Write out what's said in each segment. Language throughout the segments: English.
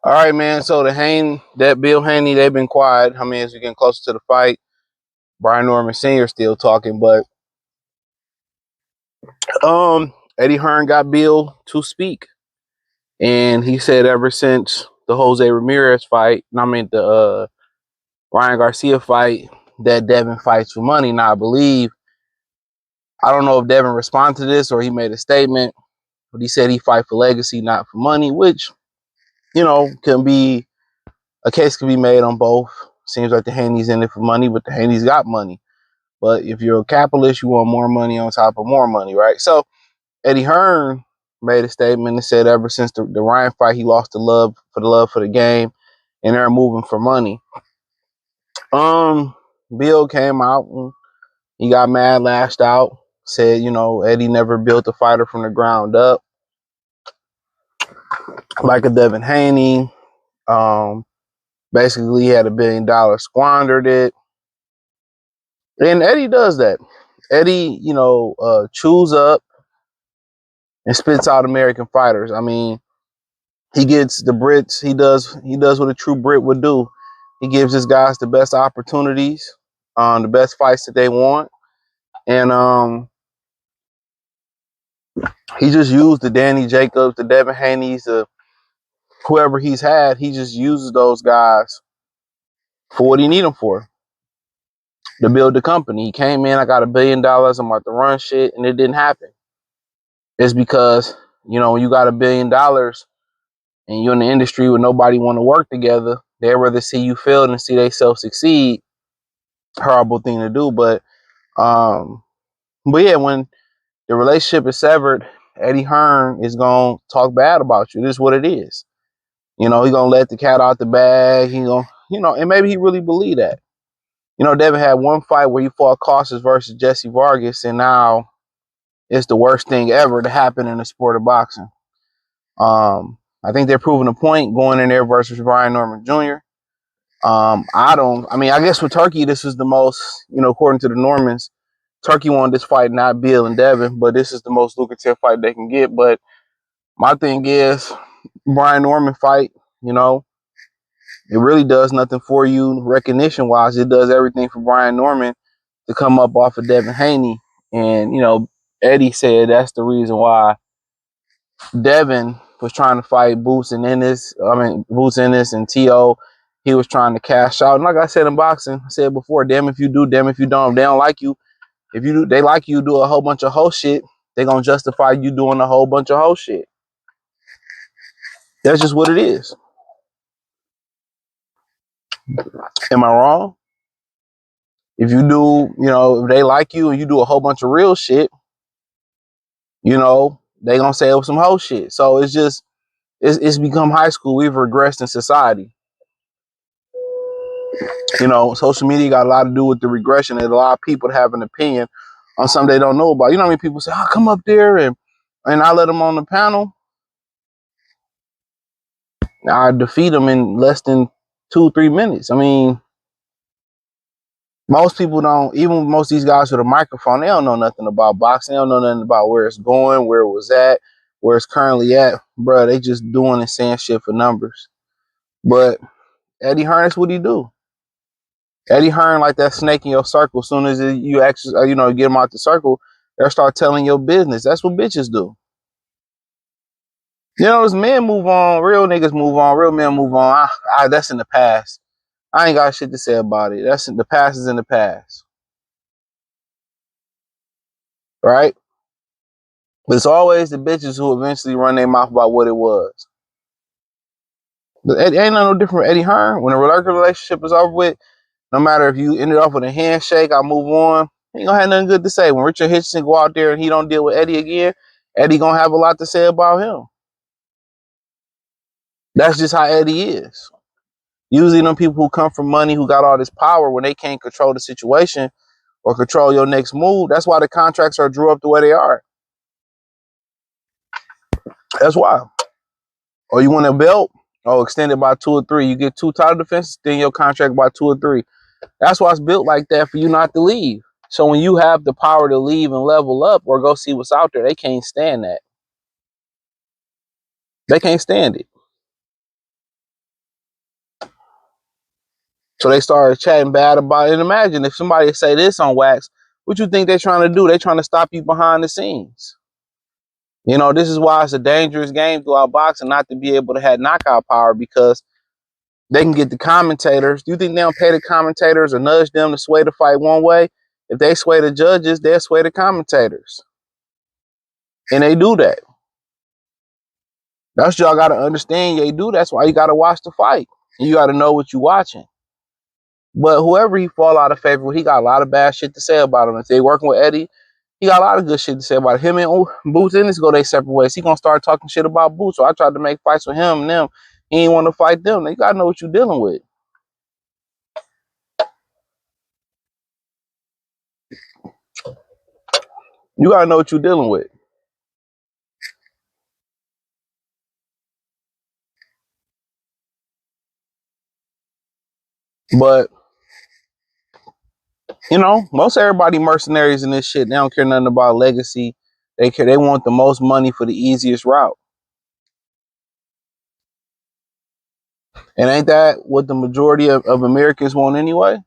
All right, man. So that Bill Haney, they've been quiet. I mean, as we getting closer to the fight, Brian Norman Sr. still talking, but Eddie Hearn got Bill to speak, and he said ever since the Jose Ramirez fight, the Ryan Garcia fight, that Devin fights for money. Now, I don't know if Devin responded to this or he made a statement, but he said he fight for legacy, not for money, which, can be a case can be made on both. Seems like the Haney's in it for money, but the Haney's got money. But if you're a capitalist, you want more money on top of more money, right? So Eddie Hearn made a statement and said ever since the Ryan fight, he lost the love for the game, and they're moving for money. Bill came out and he got mad, lashed out, said, Eddie never built a fighter from the ground up like a Devin Haney. Basically, he had $1 billion, squandered it. And Eddie does that. Eddie, chews up and spits out American fighters. I mean, he gets the Brits. He does what a true Brit would do. He gives his guys the best opportunities, the best fights that they want, and he just used the Danny Jacobs, the Devin Haney's, whoever he's had. He just uses those guys for what he need them for, to build the company. He came in, I got $1 billion. I'm about to run shit, and it didn't happen. It's because when you got $1 billion and you're in the industry where nobody want to work together, they'd rather see you fail than see themselves succeed. Horrible thing to do, but yeah, when the relationship is severed, Eddie Hearn is gonna talk bad about you. This is what it is. He gonna let the cat out the bag. He gonna, and maybe he really believe that. Devin had one fight where he fought Costas versus Jesse Vargas, and now it's the worst thing ever to happen in the sport of boxing. I think they're proving a point going in there versus Brian Norman Jr. I guess with Turkey, this is the most, according to the Normans, Turkey won this fight, not Bill and Devin, but this is the most lucrative fight they can get. But my thing is, Brian Norman fight, it really does nothing for you recognition-wise. It does everything for Brian Norman to come up off of Devin Haney. And, Eddie said that's the reason why Devin was trying to fight Boots Ennis and T.O. He was trying to cash out. And like I said in boxing, I said before, damn if you do, damn if you don't. If they don't like you, if you do, they like you do a whole bunch of whole shit, they're going to justify you doing a whole bunch of whole shit. That's just what it is. Am I wrong? If you do, if they like you and you do a whole bunch of real shit, they going to say it was some whole shit. So it's become high school. We've regressed in society. Social media got a lot to do with the regression, and a lot of people have an opinion on something they don't know about. How many people say, "Oh, come up there," and I let them on the panel. I defeat them in less than 2-3 minutes. I mean, most people don't, even most of these guys with a microphone, they don't know nothing about boxing. They don't know nothing about where it's going, where it was at, where it's currently at. Bro, they just doing and saying shit for numbers. But Eddie Hearn, that's what he do. Eddie Hearn like that snake in your circle. As soon as you actually, get him out the circle, they'll start telling your business. That's what bitches do. As men move on, real niggas move on, real men move on. That's in the past. I ain't got shit to say about it. The past is in the past. Right? But it's always the bitches who eventually run their mouth about what it was. But it ain't no different with Eddie Hearn. When a relationship is over with, no matter if you ended off with a handshake, I move on, he ain't gonna have nothing good to say. When Richard Hitchison go out there and he don't deal with Eddie again, Eddie gonna have a lot to say about him. That's just how Eddie is. Usually them people who come from money, who got all this power, when they can't control the situation or control your next move, that's why the contracts are drew up the way they are. That's why. Or you want a belt? Oh, extended by 2 or 3. You get 2 title defenses, then your contract by 2 or 3. That's why it's built like that, for you not to leave. So when you have the power to leave and level up or go see what's out there, they can't stand that. They can't stand it. So they started chatting bad about it. And imagine if somebody say this on wax, what you think they're trying to do? They're trying to stop you behind the scenes. You know, this is why it's a dangerous game throughout boxing not to be able to have knockout power, because they can get the commentators. Do you think they don't pay the commentators or nudge them to sway the fight one way? If they sway the judges, they'll sway the commentators. And they do that. That's what y'all got to understand. They do. That's why you got to watch the fight. You got to know what you're watching. But whoever he fall out of favor with, he got a lot of bad shit to say about him. If they working with Eddie, he got a lot of good shit to say about him. And Boots in this go their separate ways. He gonna start talking shit about Boots. So I tried to make fights with him and them. He ain't want to fight them. You gotta know what you're dealing with. You gotta know what you're dealing with. But you know, most everybody mercenaries in this shit. They don't care nothing about legacy. They care. They want the most money for the easiest route. And ain't that what the majority of Americans want anyway?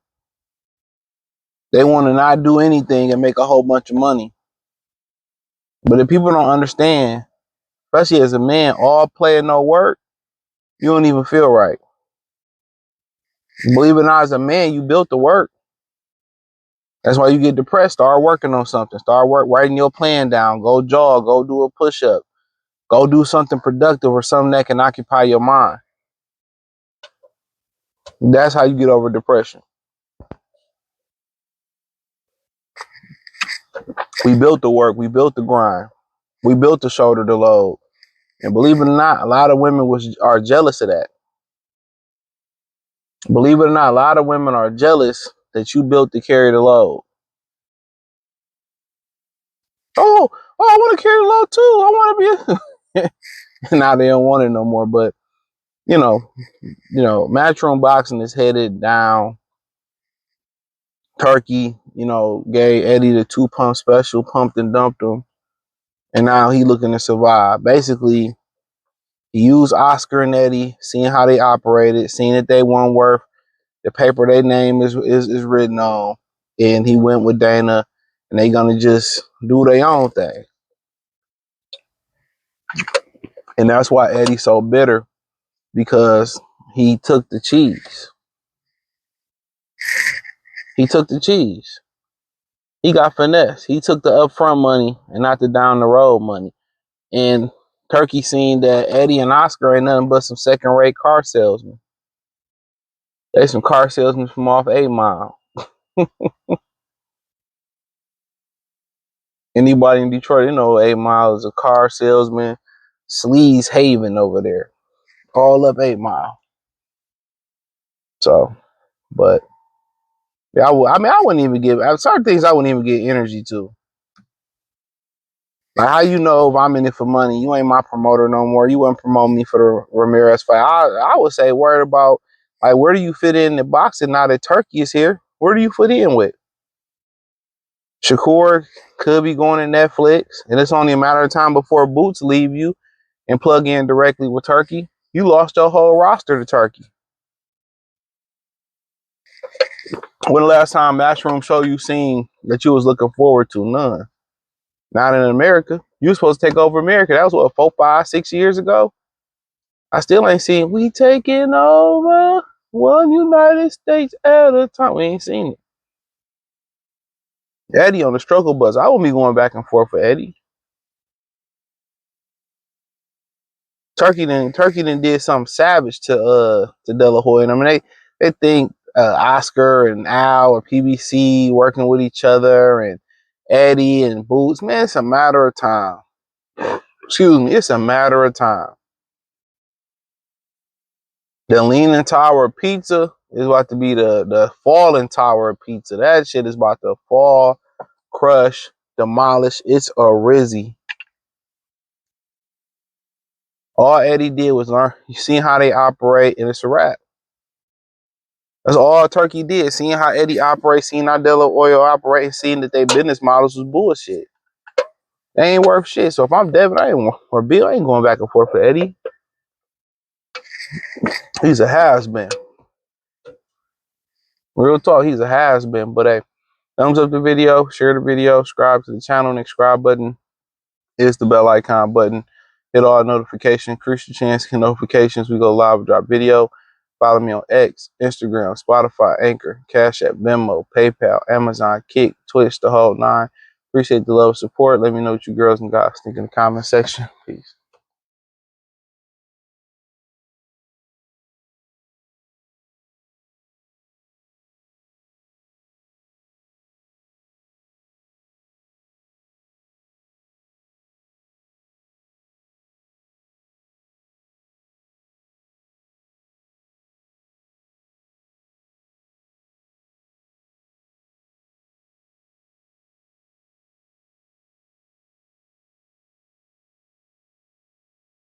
They want to not do anything and make a whole bunch of money. But if people don't understand, especially as a man, all play and no work, you don't even feel right. Believe it or not, as a man, you built the work. That's why you get depressed. Start working on something. Start writing your plan down. Go jog. Go do a push-up. Go do something productive or something that can occupy your mind. That's how you get over depression. We built the work. We built the grind. We built the shoulder to load. And believe it or not, a lot of women are jealous of that. Believe it or not, a lot of women are jealous that you built to carry the load. Oh, I want to carry the load too. I want to be. Now they don't want it no more. But you know, Matchroom Boxing is headed down. Turkey, gave Eddie the 2-pump special, pumped and dumped him, and now he looking to survive. Basically, he used Oscar and Eddie, seeing how they operated, seeing that they weren't worth the paper their name is written on, and he went with Dana, and they gonna just do their own thing. And that's why Eddie's so bitter, because he took the cheese. He took the cheese. He got finesse. He took the upfront money and not the down the road money. And Turkey seen that Eddie and Oscar ain't nothing but some second-rate car salesmen. They some car salesmen from off 8 Mile. Anybody in Detroit, 8 Mile is a car salesman, sleaze haven over there. All up 8 Mile. So, but yeah, I wouldn't even give certain things I wouldn't even give energy to. Like, how you know if I'm in it for money? You ain't my promoter no more. You wouldn't promote me for the Ramirez fight. I would say worried about, like, where do you fit in the boxing now that Turkey is here? Where do you fit in with? Shakur could be going to Netflix, and it's only a matter of time before Boots leave you and plug in directly with Turkey. You lost your whole roster to Turkey. When the last time Matchroom show you seen that you was looking forward to? None. Not in America. You were supposed to take over America. That was what, 4, 5, 6 years ago? I still ain't seen we taking over one United States at a time. We ain't seen it. Eddie on the struggle bus. I won't be going back and forth for Eddie. Turkey then did something savage to De La Hoya. And I mean, they think Oscar and Al or PBC working with each other, and Eddie and Boots. Man, it's a matter of time. Excuse me, it's a matter of time. The Leaning Tower of Pizza is about to be the Falling Tower of Pizza. That shit is about to fall, crush, demolish. It's a Rizzy. All Eddie did was learn. You seen how they operate, and it's a wrap. That's all Turkey did. Seeing how Eddie operates, seeing how Delo Oil operates, seeing that their business models was bullshit. They ain't worth shit. So if I'm Devin, or Bill, I ain't going back and forth for Eddie. He's a has-been. Real talk, he's a has-been. But hey, thumbs up the video, share the video, subscribe to the channel, and the subscribe button is the bell icon button. Hit all notifications, increase your chance to get notifications. We go live, drop video. Follow me on X, Instagram, Spotify, Anchor, Cash App, Venmo, PayPal, Amazon, Kick, Twitch, the whole nine. Appreciate the love and support. Let me know what you girls and guys think in the comment section. Peace.